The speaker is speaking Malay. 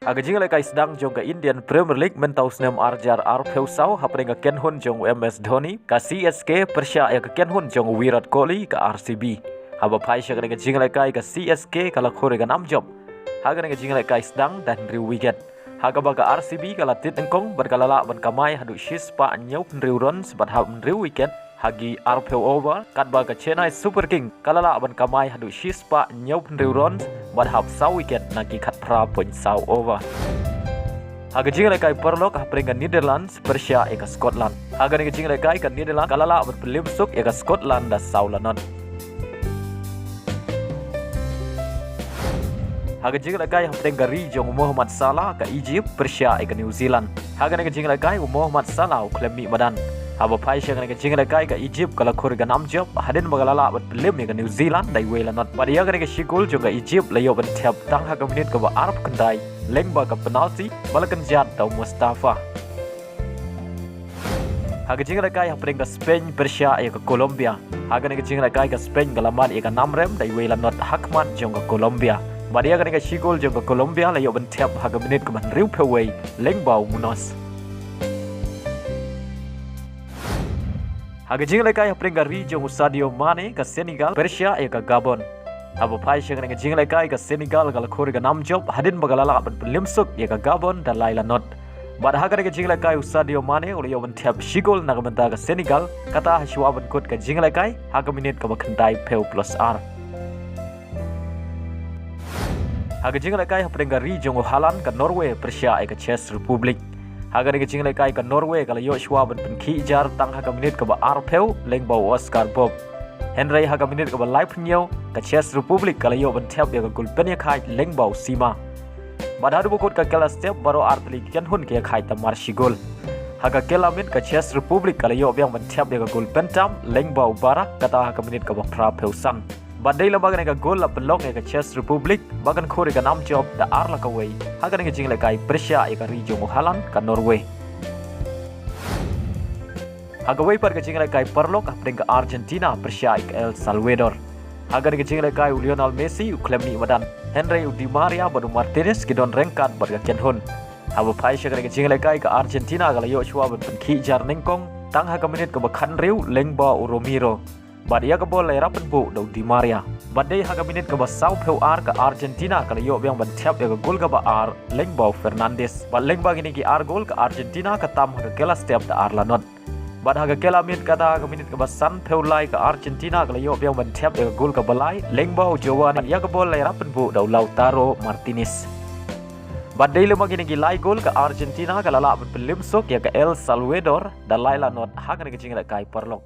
Aga jingle kai sedang jong ka Indian Premier League mentau snem arjar arpeu sau haprenga ken hun jong MS Dhoni ka CSK Persya ya ka ken hun jong Virat Kohli ka RCB. Haba pai sya ka jingle kai ka CSK kala khore ka nam job. Haga nga jingle kai sedang dan riu wicket. Haga ba ka RCB kala tit engkong berkalala ban kamai hadu shis pa nyau riu ron sebat hab riu wicket. Hagi arpeu over kat ba ka Chennai Super King kalala ban kamai hadu shis pa nyau riu ron berhab sau wicket nagi kat pra poin sau over. Haga jingle kai perlok haprenga Netherlands Persya eka Scotland. Haga nga jingle kai ka Netherlands kalala berpelim suk eka Scotland da sau lanot. Haga jingle kai haprenga Rijong Muhammad Salah ka Egypt Persya eka New Zealand. Haga nga jingle kai Muhammad Salah Khlem Madan. Haba pai sya nga jingle kai ka Egypt kala khur ga nam job hadin bagalala bat pelim ga New Zealand dai wela not padia ga shikul jo ga Egypt layo ban thap tang ha ga minit ka ba Arab kandai leng ba ka penalti balakan jat tau Mustafa. Haga jingle kai hapring ga Spain Persya ya ka Colombia. Haga nga jingle kai ka Spain ga laman ya ka namrem dai wela not hakman jo ga Colombia. Padia ga shikul jo ga Colombia layo ban thap ha ga minit ka ban riu peway leng ba munos. Haga jingle kai haprenga Rijong Sadio Mane ka Senegal Persya ya ka Gabon. Haba pai sya nga jingle kai ka Senegal kala khore ga nam job hadin bagalala ban pelimsuk ya ka Gabon dan laila not. Bad haga nga jingle kai Sadio Mane uli yo ban thap shigol na ga ka Senegal kata hashwa ban kut ka jingle kai haga minit ka bakhandai peu plus R. Haga jingle kai haprenga Rijong Haaland ka Norway Persya ya ka Czech Republic. Haga nga jingle kai ka Norway kala yo shwa ban penki jar tang haga minit ka ba arpeu leng ba Oscar Bob. Henry haga minit ka ba live nyo ka Czech Republic kala yo ban thap ya ka gulpen ya khai leng ba sima. Badhadu bukut ka kala step baro artli ken hun ke khai ta marshigol. Haga kela min ka Czech Republic kala yo biang ban thap ya ka gulpen tam leng ba barak kata haga minit ka ba pra peu sang. Badai la bagan ka gol la pelok ka Czech Republic bagan khore ka nam job da ar la ka wei haga nga jingle kai Persya ka Rijong Haaland ka Norway. Haga wei par ka jingle kai perlok apeng ka Argentina Persya ka El Salvador. Haga nga jingle kai Lionel Messi Khlem Madan Henry Di Maria badu Martinez kidon rengkat bar ka kenhun. Haba pai sya nga jingle kai ka Argentina ka layo shwa ban khi jar nengkong tang haga minit ka ba khan riu leng ba Romero. Bad ia ka bol lai rapen bu do Di Maria. Badai haga minit ka ba sau peu ar ka Argentina kala yo biang ban thap ya ka gol ka ba ar leng ba Fernandes. Bad leng ba gini ki ar gol ka Argentina ka tam haga kela step da ar lanot. Bad haga kela minit ka da haga minit ka ba san peu lai ka Argentina kala yo biang ban thap ya ka gol ka balai leng ba Joan ia ka bol lai rapen bu do Lautaro Martinez. Badai lema gini ki lai gol ka Argentina kala la ban pelim sok ya ka El Salvador da lai lanot haga ni ka jingle kai perlok.